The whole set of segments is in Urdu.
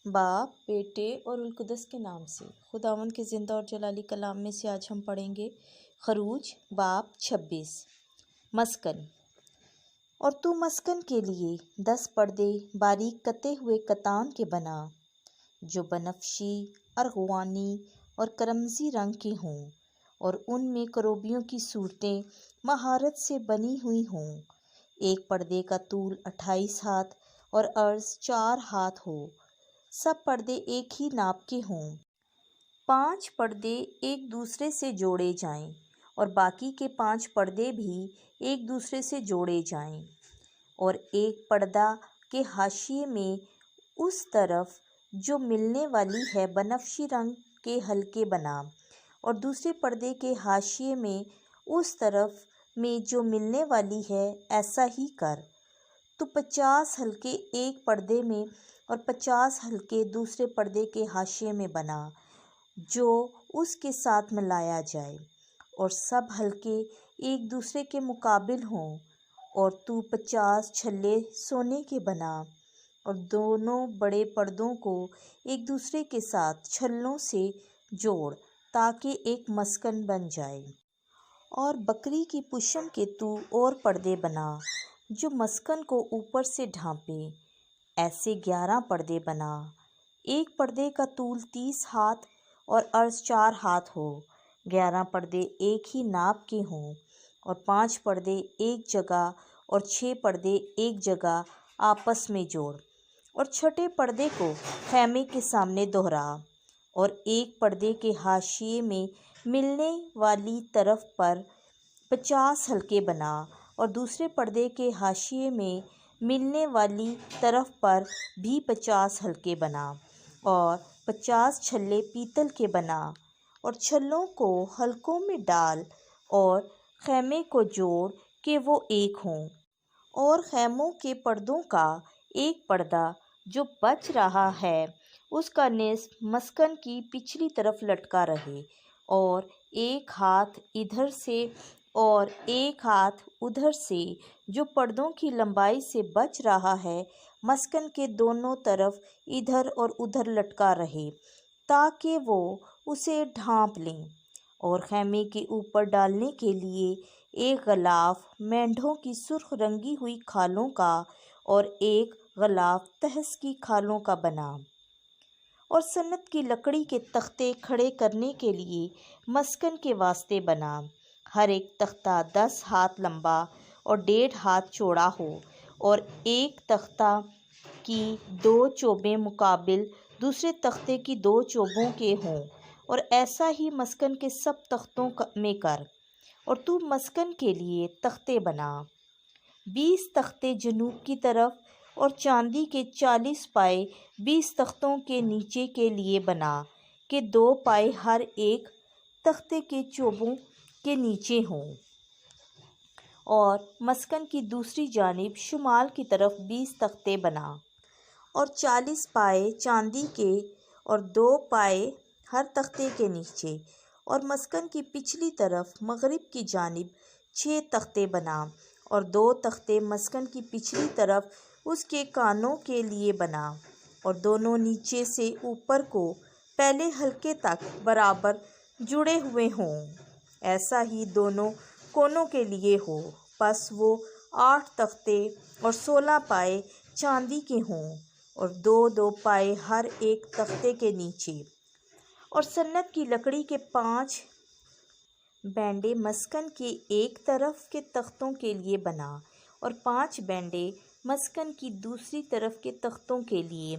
باپ، بیٹے اور القدس کے نام سے۔ خداوند کے زندہ اور جلالی کلام میں سے آج ہم پڑھیں گے خروج باب 26۔ مسکن۔ اور تو مسکن کے لیے 10 پردے باریک کتے ہوئے کتان کے بنا، جو بنفشی، ارغوانی اور کرمزی رنگ کے ہوں، اور ان میں کروبیوں کی صورتیں مہارت سے بنی ہوئی ہوں۔ ایک پردے کا طول 28 ہاتھ اور عرض 4 ہاتھ ہو۔ سب پردے ایک ہی ناپ کے ہوں۔ 5 پردے ایک دوسرے سے جوڑے جائیں اور باقی کے 5 پردے بھی ایک دوسرے سے جوڑے جائیں، اور ایک پردہ کے حاشیے میں اس طرف جو ملنے والی ہے بنفشی رنگ کے حلقے بنا، اور دوسرے پردے کے حاشیے میں اس طرف میں جو ملنے والی ہے ایسا ہی کر۔ تو 50 حلقے ایک پردے میں اور 50 حلقے دوسرے پردے کے حاشیے میں بنا، جو اس کے ساتھ ملایا جائے، اور سب حلقے ایک دوسرے کے مقابل ہوں۔ اور تو 50 چھلے سونے کے بنا، اور دونوں بڑے پردوں کو ایک دوسرے کے ساتھ چھلوں سے جوڑ تاکہ ایک مسکن بن جائے۔ اور بکری کی پشم کے تو اور پردے بنا جو مسکن کو اوپر سے ڈھانپے، ایسے 11 پردے بنا۔ ایک پردے کا طول 30 ہاتھ اور عرض 4 ہاتھ ہو۔ 11 پردے ایک ہی ناپ کے ہوں، اور 5 پردے ایک جگہ اور 6 پردے ایک جگہ آپس میں جوڑ۔ اور چھٹے پردے کو خیمے کے سامنے دہرا، اور ایک پردے کے حاشیے میں ملنے والی طرف پر 50 حلقے بنا، اور دوسرے پردے کے حاشیے میں ملنے والی طرف پر بھی 50 حلقے بنا، اور 50 چھلے پیتل کے بنا، اور چھلوں کو حلقوں میں ڈال اور خیمے کو جوڑ کہ وہ ایک ہوں۔ اور خیموں کے پردوں کا ایک پردہ جو بچ رہا ہے اس کا نصف مسکن کی پچھلی طرف لٹکا رہے، اور 1 ہاتھ ادھر سے اور 1 ہاتھ ادھر سے جو پردوں کی لمبائی سے بچ رہا ہے مسکن کے دونوں طرف ادھر اور ادھر لٹکا رہے، تاکہ وہ اسے ڈھانپ لیں۔ اور خیمے کے اوپر ڈالنے کے لیے ایک غلاف مینڈھوں کی سرخ رنگی ہوئی کھالوں کا اور ایک غلاف تہس کی کھالوں کا بنا۔ اور سنت کی لکڑی کے تختے کھڑے کرنے کے لیے مسکن کے واسطے بنا۔ ہر ایک تختہ 10 ہاتھ لمبا اور 1.5 ہاتھ چوڑا ہو، اور ایک تختہ کی 2 چوبیں مقابل دوسرے تختے کی 2 چوبوں کے ہوں، اور ایسا ہی مسکن کے سب تختوں میں کر۔ اور تو مسکن کے لیے تختے بنا۔ 20 تختے جنوب کی طرف اور چاندی کے 40 پائے 20 تختوں کے نیچے کے لیے بنا کہ 2 پائے ہر ایک تختے کے چوبوں کے نیچے ہوں۔ اور مسکن کی دوسری جانب شمال کی طرف 20 تختے بنا، اور 40 پائے چاندی کے اور 2 پائے ہر تختے کے نیچے۔ اور مسکن کی پچھلی طرف مغرب کی جانب 6 تختے بنا، اور 2 تختے مسکن کی پچھلی طرف اس کے کانوں کے لیے بنا، اور دونوں نیچے سے اوپر کو پہلے حلقے تک برابر جڑے ہوئے ہوں، ایسا ہی دونوں کونوں کے لیے ہو۔ پس وہ 8 تختے اور 16 پائے چاندی کے ہوں، اور 2 پائے ہر ایک تختے کے نیچے۔ اور سنت کی لکڑی کے 5 بینڈے مسکن کے ایک طرف کے تختوں کے لیے بنا، اور 5 بینڈے مسکن کی دوسری طرف کے تختوں کے لیے،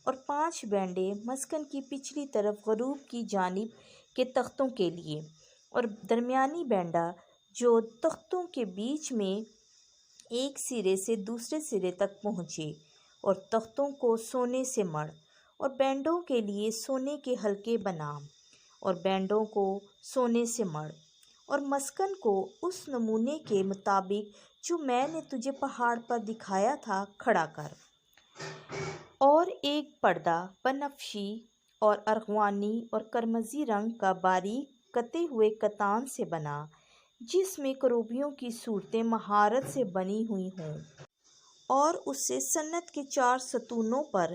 اور 5 بینڈے مسکن کی پچھلی طرف غروب کی جانب کے تختوں کے لیے۔ اور درمیانی بینڈا جو تختوں کے بیچ میں ایک سرے سے دوسرے سرے تک پہنچے، اور تختوں کو سونے سے مڑ، اور بینڈوں کے لیے سونے کے حلقے بنا، اور بینڈوں کو سونے سے مڑ۔ اور مسکن کو اس نمونے کے مطابق جو میں نے تجھے پہاڑ پر دکھایا تھا کھڑا کر۔ اور ایک پردہ بنفشی اور ارغوانی اور کرمزی رنگ کا باریک کتے ہوئے کتان سے بنا، جس میں کروبیوں کی صورتیں مہارت سے بنی ہوئی ہوں، اور اسے سنت کے 4 ستونوں پر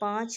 5